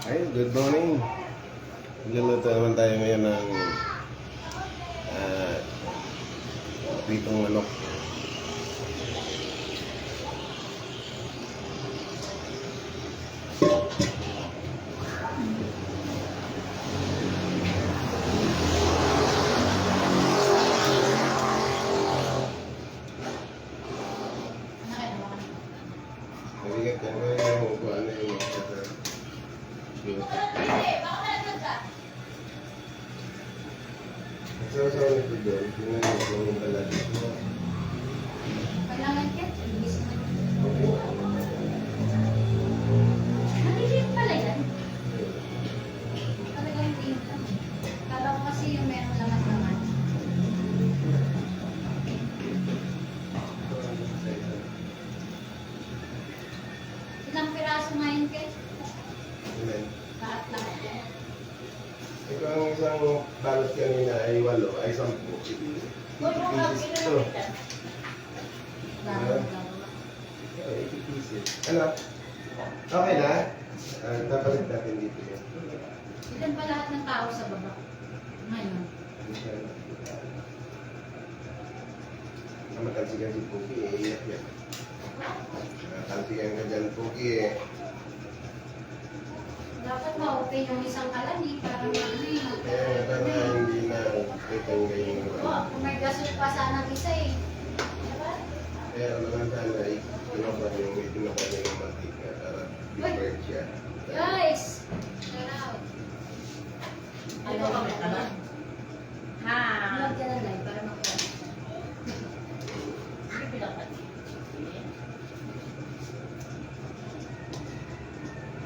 Ay, good morning. Magluluto naman tayo ngayon ng pritong manok. Mabigat yan ngayon kung ano yung sasaw nito doon, tingnan mo kung yung balat. Kailangan ka, ibigis na. Maliliit pala yan. Talagang liit lang. Kala ko kasi yung meron laman-laman. Ilang piraso ngayon, Ken? Lahat-lahat yan. Ito ang isang balot kanina ay 8, ay 10. Pieces ito. Lalo. 80 pieces. Ano? Okay na? Tapalit natin dito yan. Ilan pa lahat ng tao sa baba? Ngayon. Matalsikan si Puki eh, iyak yan. Matalsikan ka dyan Puki eh. Dapat ma-open yung isang kalan eh, para hindi. Kaya para hindi na kitang ganyan. Kung may gasol pa sana isa eh. Diba? Kaya naman sana itinapa yung mantika para different siya. Guys! Shout out! Ano ka may kanan? Ha? Vlog ka na live para makuha. Hindi pinakat.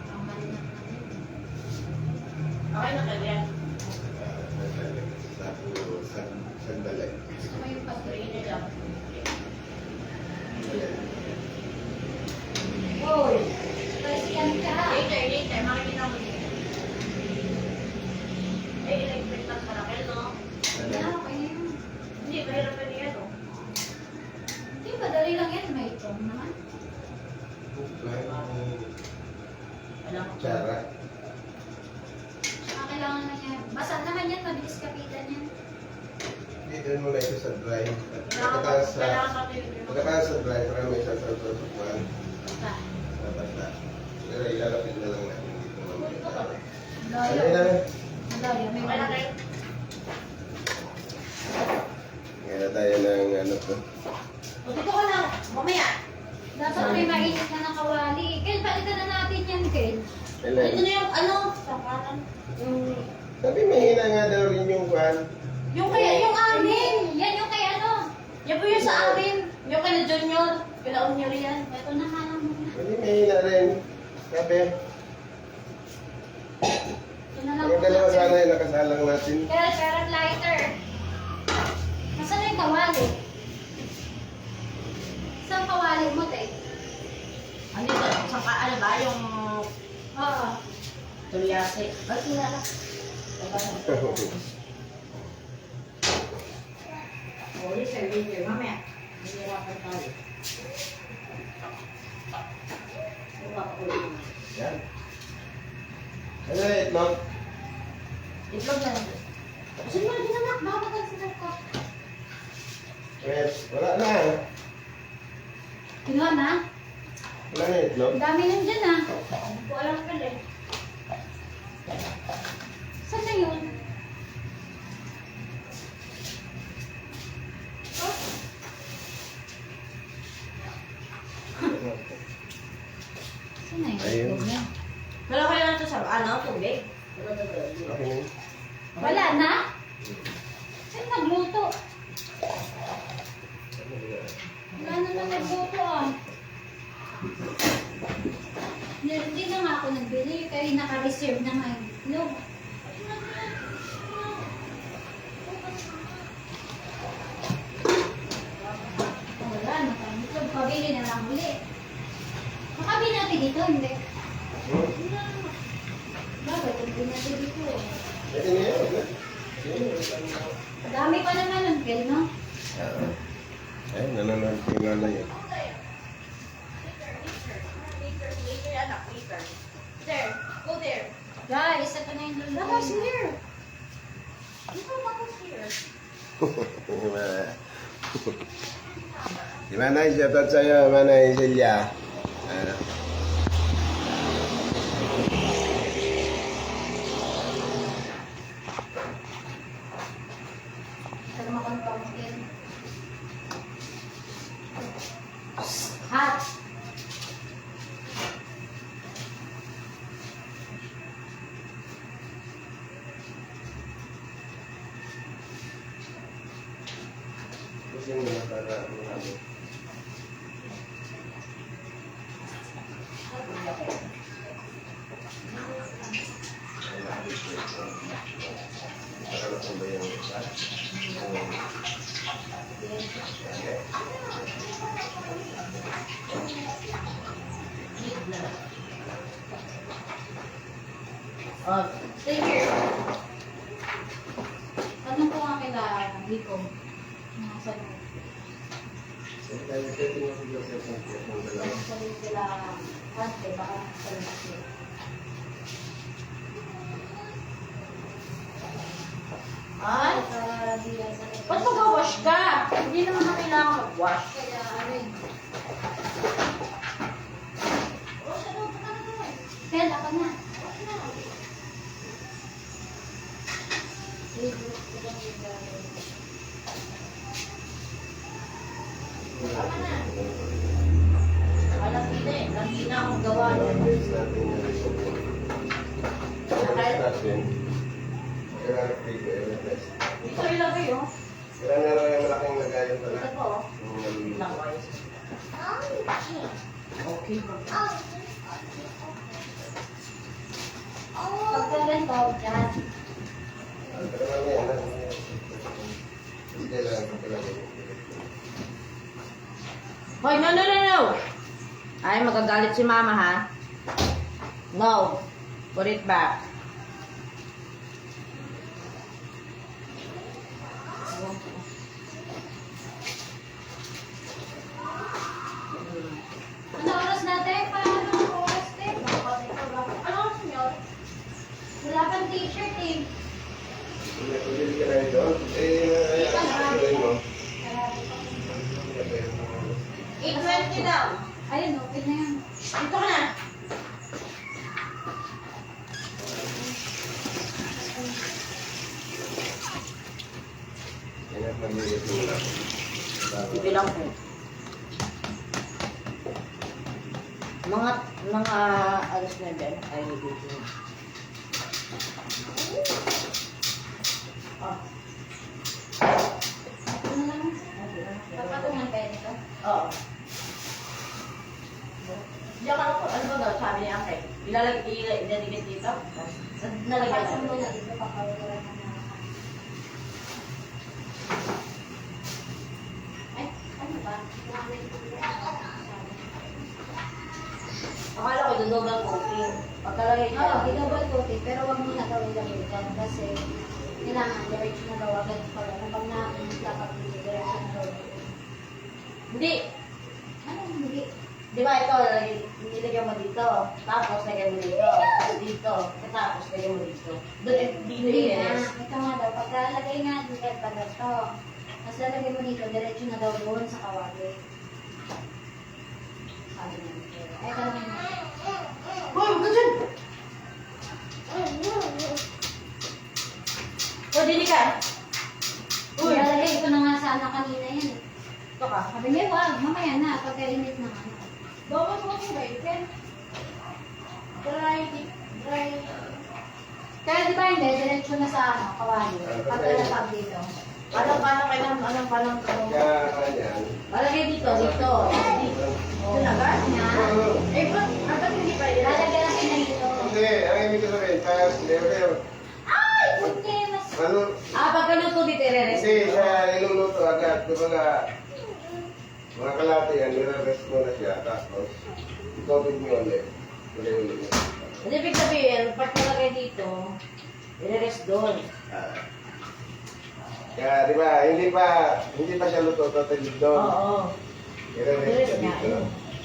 Ang malinap natin. Okay na kaya. Sandali. Gusto mo yung pag-break? Sige lang. Hoy! Presikan ka! Later. Makikita mo dito. Electric lang para kayo, no? Hindi na, okay na yun. Hindi, mahirap pa niya, no? Hindi, madali lang yan. May itong naman. Alam mo. Tsara. Saka kailangan na yan. Basa naman yan, mabilis kapitan yan. Dito mo na ito sa dry. Kailangan Pagkatapos sa dry, para may sasal-sasukuan. Basta. Basta. Pero ilalapit na lang natin dito mamaya. Layo. Ano na? Layo. May Okay na wala. kayo. Ngayon tayo ng ano to. O, dito ka lang. Mamaya. Dapat may mainit na nakawali. Kel, palitan na natin yan, Kel. Ito Ilan? na yung, ano, sa kanan. Sabi mahina nga daw rin yung kwan. Yung kaya, yung amin. Yan yung kay ano. Yan po yung sa amin. Yung kay na Junior. Kila Junior yan. Ito na nga lang muna. Hindi mahina rin. Sabi, Ito na lang yung dalawa muna. sana yung nakasalang natin. Kel, parang lighter. Nasaan na yung kawali? Saan kawali mo, te? Ano yun? Sa ano ba? Yung Oo. tulyase. Ba't yun na lang? O, later. Mamaya. Hihirapan tayo. Buka ko yun. Yan. Ano na itlog? Itlog na lang. Sige mo, di na, baka magkasinap ko. Yes, wala na. Kinuha na? Wala na itlog. Ang dami nandyan ah. Hindi ko alam ka eh. Saan na yun? Oh, saan na yun? Ayun. Yan. Wala kayo na ito sa ano, tubig? Okay. Wala na? Saan nagluto? Wala naman nagluto ah. Hindi na nga ako nagbili. Kaya naka-reserve na nga yung itlog. Wala, nakamitlog. Pabili na lang ulit. Makabili natin dito, hindi. Bakit? Hindi natin dito. Ito na yun. Madami pa naman ng Kel, no? Ayun, nanonood ko yung nanay yun. Later, anak, later. There, go there. Guys, ito na yung lulutuin. Mama's here. Ito, mama's here. Di Manay, shoutout sa'yo, Manay Celia. Ito naman kung pumpkin. Hot. Kasi mo na para ano. Nakalasan ba yung Oh, stay here. Tanong ko nga kila Rico. Mga sabi. Sabi sila, ate, baka sabi sila. Ay, Para di yan sa ba't mag-wash ka? Hindi naman na kailangan mag-wash. Kaya ano yun. Ken, ako na. Alam kita eh, hindi na akong gawa yan. Dito ilagay oh. Kailangan na yung malaking lagayan pala. Ito po oh. Ilagay. Okay. Pagka ganito, dyan. Hoy, no, no, no, no! Ay, magagalit si mama ha. No. Put it back. Ano oras natin? Paano oras din? Ano ang senyor? Wala pang t-shirt eh. Pagkili ka na ito, mo. 8:20 daw. Ayun, okay na yan. Dito ka na. Yan at mag-iit mo lang. Sige lang po. Mga alas na dyan ay dito. Oh. Ano lang? Papatungan kayo nito? Oo. Diyan ka na po. Ano ba daw? Sabi ni Ate. Ilalagay dito. Nalagay Pasok mo na. na dito, papawala ka na. Ay, ano ba? Akala ko dudobal coating. Pagkalagay Oo, ka. i-double coating, pero wag mo na gawin gamitan kasi kailangan diretso na daw agad pala. Kapag nakakapili, diretso na daw. Hindi. Ano, hindi. Di ba ito, nilagyan mo dito. Tapos lagyan mo dito. Tapos dito. Tapos lagyan mo dito. Doon, dito Hindi na. yes. Ito nga daw, pagkalagay nga dito, pag ito. Tapos lalagay mo dito, diretso na daw doon sa kawali. Sabi niya. Ay, tanongin mo. Hoy, huwag ka dyan! O, dili ka. Uy! Ilalagay ko na nga sana kanina yan. Ito ka. Sabi niya, wag, mamaya na, pagkainit na ano. Bawas mo ko ba yun? Dry. Kaya di ba hindi, diretso na sa ano, kawali. Pagkalapag dito. Paano kailangan? Kaya kanyan. Malagay dito. Dito na ba? Eh, ba't hindi pa yun? Lalagyan natin na dito. Hindi, ang ibig ko sabihin, fast, level. Ay, hindi, mas... Ano? Pagka luto dito, i-rest. Hindi, siya iluluto agad. Kumbaga, mga kalate yan, nire-rest mo na siya. Tapos, itobig mo ulit. Uli-uli mo. Ano ibig sabihin, pag nalagay dito, i-rest doon. Kaya, di ba, hindi pa siya luto, totally doon. Oo. I-rest I-rest siya nga. dito.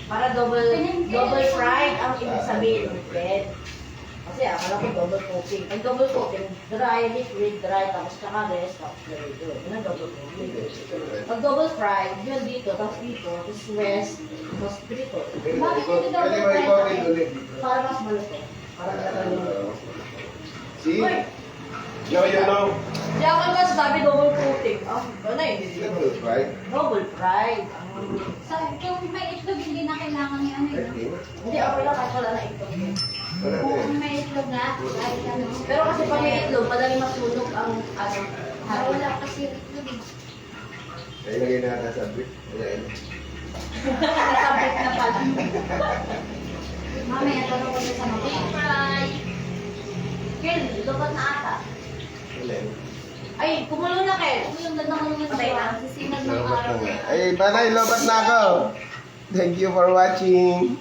Para double fried ang ibig sabihin. Ted. Kasi kasi akala ko double coating. Pag double coating, dry, liquid, dry, tapos tsaka rest, tapos dito. Yun ang double coating. Pag double fried, yun dito, tapos dito, tapos rest, tapos dito. Bakit hindi daw Pwede mo i-coating ulit. Para mas maluto. Para talagang See? Uy! No, you know. Di ako naman sabi double coating. Ah, ano eh, hindi Double fried. double fried. Sa, kung may itlog, hindi na kailangan ni ano yun. Hindi ako lang kahit wala na ito. Wala na Kung eh. may itlog na, kahit ano. Pero kasi pag may itlog, madaling masunog ang ano. Wala kasi itlog. Ay, lagay natin sa brief. Ayan. Nakasabit na pala. Mamaya, tanong ko na sa mga. Fry! Kel, lupat na ata. Ayan. Ay, kumulo na Kel. Yung ganda ko naman Patay na. Sisinag ng Lobat araw. na nga. Ay, panay, lobat na ako. Thank you for watching.